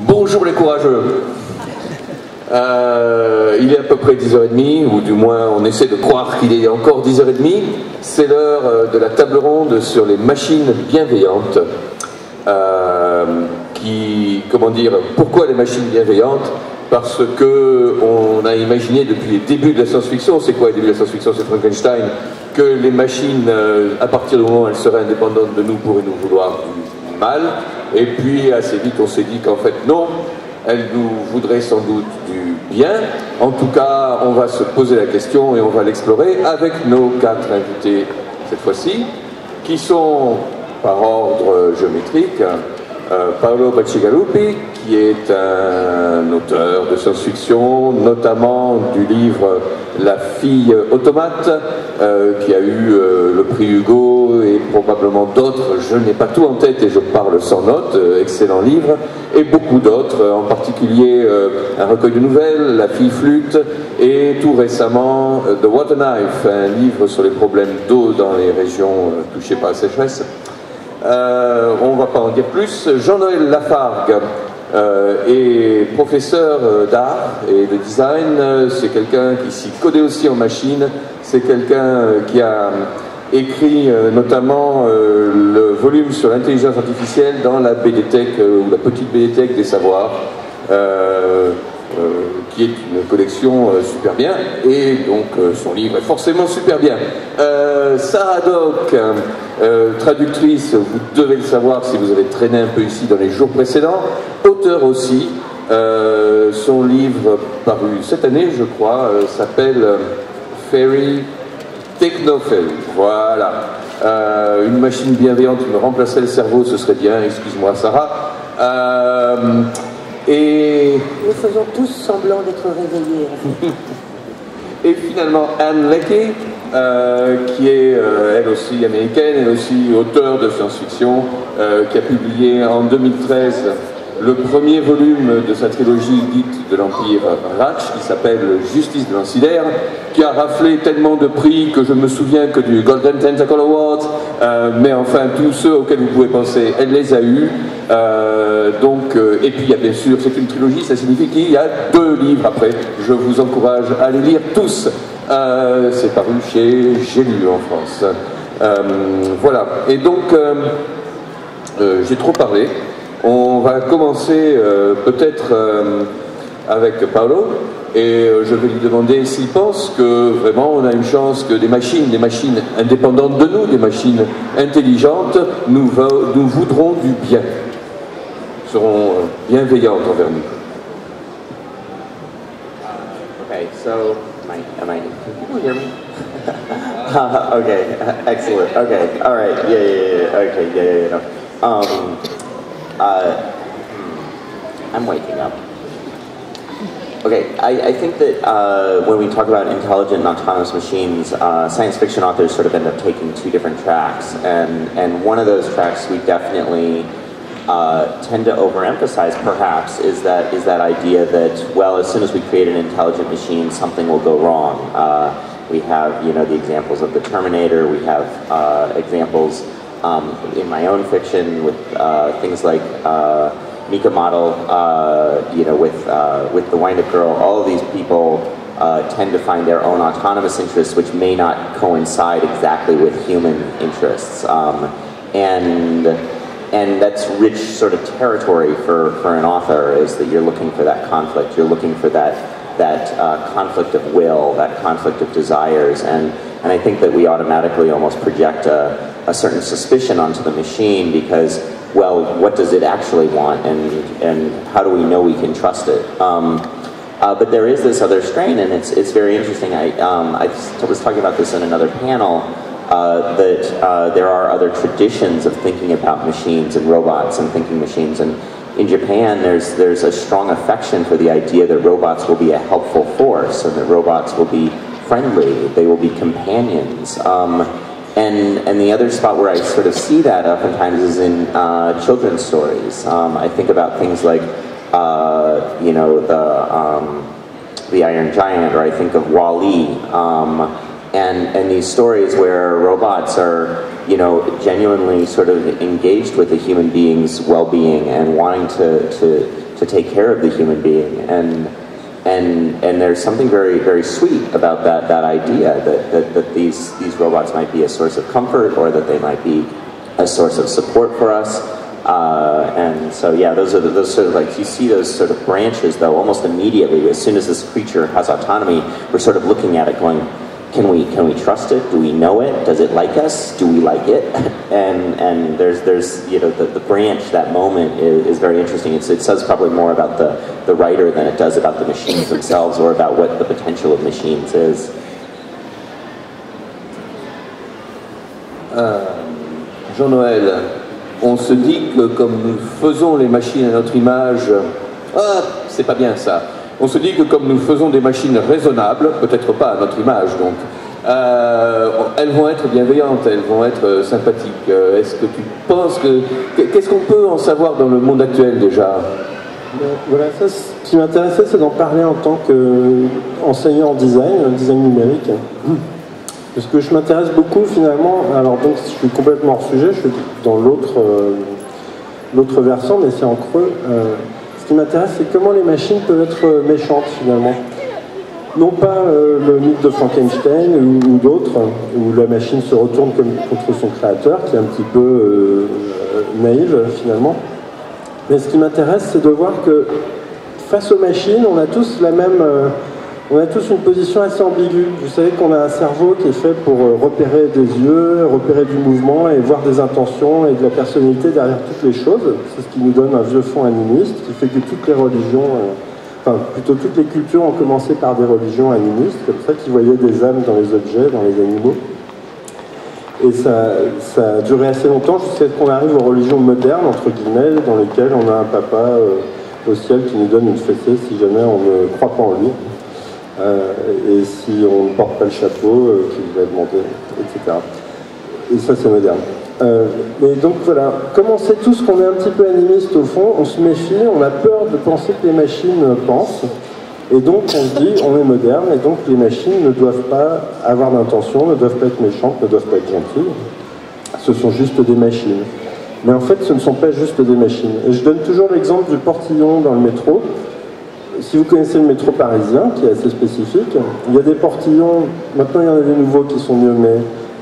Bonjour les courageux. Il est à peu près 10h30, ou du moins on essaie de croire qu'il est encore 10h30. C'est l'heure de la table ronde sur les machines bienveillantes. Comment dire, pourquoi les machines bienveillantes? Parce que on a imaginé depuis les débuts de la science-fiction, c'est quoi les débuts de la science-fiction? C'est Frankenstein, que les machines, à partir du moment où elles seraient indépendantes de nous, pourraient nous vouloir du mal. Et puis assez vite on s'est dit qu'en fait non, elles nous voudraient sans doute du bien. En tout cas, on va se poser la question et on va l'explorer avec nos 4 invités cette fois-ci, qui sont par ordre géométrique. Paolo Bacigalupi, qui est un auteur de science-fiction, notamment du livre La fille automate, qui a eu le prix Hugo et probablement d'autres. Je n'ai pas tout en tête et je parle sans notes. Excellent livre, et beaucoup d'autres, en particulier un recueil de nouvelles, La fille flûte, et tout récemment The Water Knife, un livre sur les problèmes d'eau dans les régions touchées par la sécheresse. On ne va pas en dire plus. Jean-Noël Lafargue est professeur d'art et de design. C'est quelqu'un qui s'y connaît aussi en machine. C'est quelqu'un qui a écrit notamment le volume sur l'intelligence artificielle dans la BDTech, ou la petite BDTech des savoirs, qui est une collection super bien, et donc son livre est forcément super bien. Sarah Dock, traductrice, vous devez le savoir si vous avez traîné un peu ici dans les jours précédents, auteur aussi. Son livre paru cette année, je crois, s'appelle Fairy Technophile. Voilà. Une machine bienveillante qui me remplaçait le cerveau, ce serait bien, excuse-moi Sarah. Et nous faisons tous semblant d'être réveillés. Et finalement Anne Leckie, qui est elle aussi américaine, elle aussi auteure de science-fiction, qui a publié en 2013 le premier volume de sa trilogie dite de l'Empire Ratch, qui s'appelle Justice de l'ancillaire, qui a raflé tellement de prix que je me souviens que du Golden Tentacle Award, mais enfin tous ceux auxquels vous pouvez penser, elle les a eus. Et puis il y a bien sûr, c'est une trilogie, ça signifie qu'il y a 2 livres après. Je vous encourage à les lire tous. C'est paru chez J'ai lu en France. Voilà, et donc j'ai trop parlé. On va commencer peut-être avec Paolo, et je vais lui demander s'il pense que vraiment on a une chance que des machines indépendantes de nous, des machines intelligentes, nous voudront du bien, seront bienveillantes envers nous. Okay, so am I? Can people hear me? Okay, excellent. Okay, all right. Yeah. Okay, yeah. I'm waking up. Okay, I think that when we talk about intelligent and autonomous machines, science fiction authors sort of end up taking 2 different tracks, and one of those tracks we definitely tend to overemphasize, perhaps, is that idea that, well, as soon as we create an intelligent machine, something will go wrong. We have, the examples of the Terminator. We have examples in my own fiction with things like Mika Model, with the Wind-Up Girl. All of these people tend to find their own autonomous interests, which may not coincide exactly with human interests, and that's rich sort of territory for an author, is that you're looking for that conflict. You're looking for that conflict of will, that conflict of desires, and I think that we automatically almost project a certain suspicion onto the machine because, well, what does it actually want, and how do we know we can trust it? But there is this other strain, and it's very interesting. I was talking about this in another panel, that there are other traditions of thinking about machines and robots and thinking machines, and in Japan there's a strong affection for the idea that robots will be a helpful force and that robots will be friendly, they will be companions. And the other spot where I sort of see that oftentimes is in children's stories. I think about things like, the Iron Giant, or I think of WALL-E, and these stories where robots are, genuinely sort of engaged with a human being's well-being and wanting to to take care of the human being. And there's something very, very sweet about that idea that these robots might be a source of comfort, or that they might be a source of support for us. And so, yeah, those sort of, like, you see those sort of branches, though, almost immediately. As soon as this creature has autonomy, we're sort of looking at it going, can we trust it? Do we know it? Does it like us? Do we like it? And there's you know, the branch, that moment is very interesting. It says probably more about the writer than it does about the machines themselves, or about what the potential of machines is. Jean-Noël, on se dit que comme nous faisons les machines à notre image, c'est pas bien ça. On se dit que comme nous faisons des machines raisonnables, peut-être pas à notre image donc, elles vont être bienveillantes, elles vont être sympathiques. Est-ce que tu penses qu'est-ce qu'on peut en savoir dans le monde actuel déjà? Voilà, ça, ce qui m'intéressait, c'est d'en parler en tant qu'enseignant en design numérique. Parce que je m'intéresse beaucoup finalement, alors donc je suis complètement hors sujet, je suis dans l'autre versant, mais c'est en creux. Ce qui m'intéresse, c'est comment les machines peuvent être méchantes finalement. Non pas le mythe de Frankenstein ou d'autres, où la machine se retourne contre son créateur, qui est un petit peu naïve finalement. Mais ce qui m'intéresse, c'est de voir que face aux machines, on a tous une position assez ambiguë. Vous savez qu'on a un cerveau qui est fait pour repérer des yeux, repérer du mouvement et voir des intentions et de la personnalité derrière toutes les choses. C'est ce qui nous donne un vieux fond animiste, qui fait que toutes les religions, enfin plutôt toutes les cultures ont commencé par des religions animistes, comme ça, qui voyaient des âmes dans les objets, dans les animaux. Et ça a duré assez longtemps jusqu'à ce qu'on arrive aux religions modernes, entre guillemets, dans lesquelles on a un papa au ciel qui nous donne une fessée si jamais on ne croit pas en lui. Et si on ne porte pas le chapeau qu'il va demander, etc. Et ça, c'est moderne. Mais donc voilà, comme on sait tous qu'on est un petit peu animiste au fond, on se méfie, on a peur de penser que les machines pensent, et donc on se dit on est moderne, et donc les machines ne doivent pas avoir d'intention, ne doivent pas être méchantes, ne doivent pas être gentilles. Ce sont juste des machines. Mais en fait, ce ne sont pas juste des machines. Et je donne toujours l'exemple du portillon dans le métro. Si vous connaissez le métro parisien, qui est assez spécifique, il y a des portillons, maintenant il y en a des nouveaux qui sont mieux, mais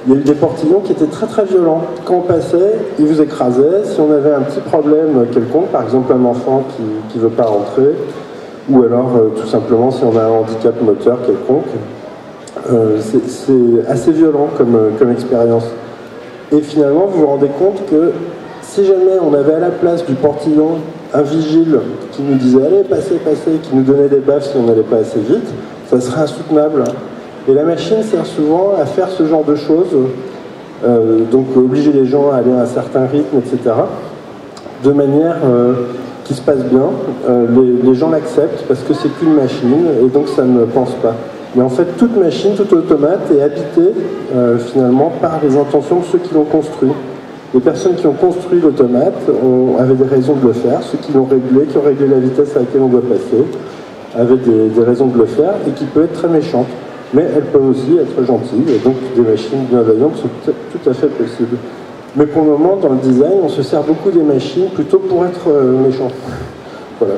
il y a eu des portillons qui étaient très très violents. Quand on passait, ils vous écrasaient. Si on avait un petit problème quelconque, par exemple un enfant qui ne veut pas rentrer, ou alors tout simplement si on a un handicap moteur quelconque, c'est assez violent comme expérience. Et finalement, vous vous rendez compte que si jamais on avait à la place du portillon un vigile qui nous disait « Allez, passez, passez », qui nous donnait des baffes si on n'allait pas assez vite, ça serait insoutenable. Et la machine sert souvent à faire ce genre de choses, donc obliger les gens à aller à un certain rythme, etc., de manière qui se passe bien. Les gens l'acceptent parce que c'est qu'une machine et donc ça ne pense pas. Mais en fait, toute machine, tout automate est habité finalement par les intentions de ceux qui l'ont construit. Les personnes qui ont construit l'automate avaient des raisons de le faire, ceux qui l'ont réglé, qui ont réglé la vitesse à laquelle on doit passer, avaient des raisons de le faire et qui peut être très méchante. Mais elles peuvent aussi être gentilles, et donc des machines bienveillantes sont tout à fait possibles. Mais pour le moment, dans le design, on se sert beaucoup des machines plutôt pour être méchant. Voilà.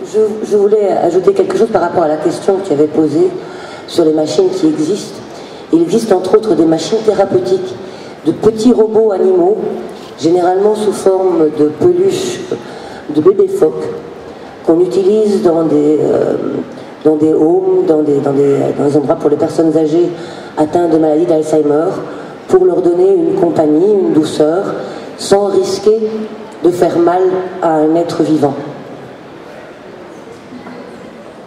Je voulais ajouter quelque chose par rapport à la question que tu avais posée sur les machines qui existent. Il existe entre autres des machines thérapeutiques, de petits robots animaux, généralement sous forme de peluches de bébés phoques, qu'on utilise dans des homes, dans des endroits pour les personnes âgées atteintes de maladie d'Alzheimer, pour leur donner une compagnie, une douceur, sans risquer de faire mal à un être vivant.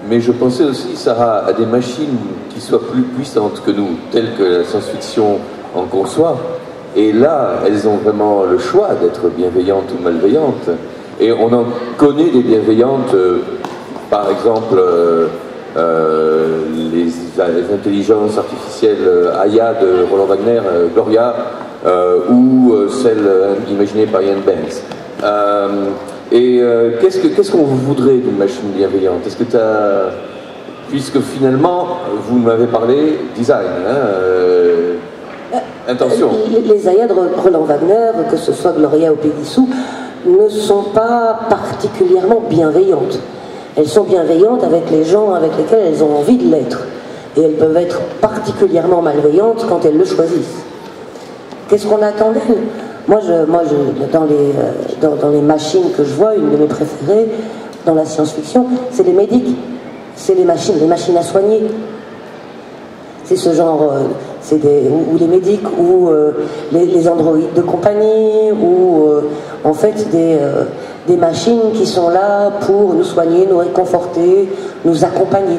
Mais je pensais aussi, Sarah, à des machines qui soient plus puissantes que nous, telles que la science-fiction en conçoit. Et là, elles ont vraiment le choix d'être bienveillantes ou malveillantes. Et on en connaît des bienveillantes, par exemple les intelligences artificielles Aya de Roland Wagner, Gloria, ou celle imaginée par Ian Banks. Qu'est-ce qu'on voudrait d'une machine bienveillante? Est-ce que tu as... Puisque finalement, vous m'avez parlé design, intention. Les Aya de Roland Wagner, que ce soit Gloria ou Péguissou, ne sont pas particulièrement bienveillantes. Elles sont bienveillantes avec les gens avec lesquels elles ont envie de l'être. Et elles peuvent être particulièrement malveillantes quand elles le choisissent. Qu'est-ce qu'on attend d'elles? Moi, dans les machines que je vois, une de mes préférées dans la science-fiction, c'est les médics. C'est les machines à soigner. C'est ce genre, ou les médics, ou les androïdes de compagnie, ou en fait des machines qui sont là pour nous soigner, nous réconforter, nous accompagner.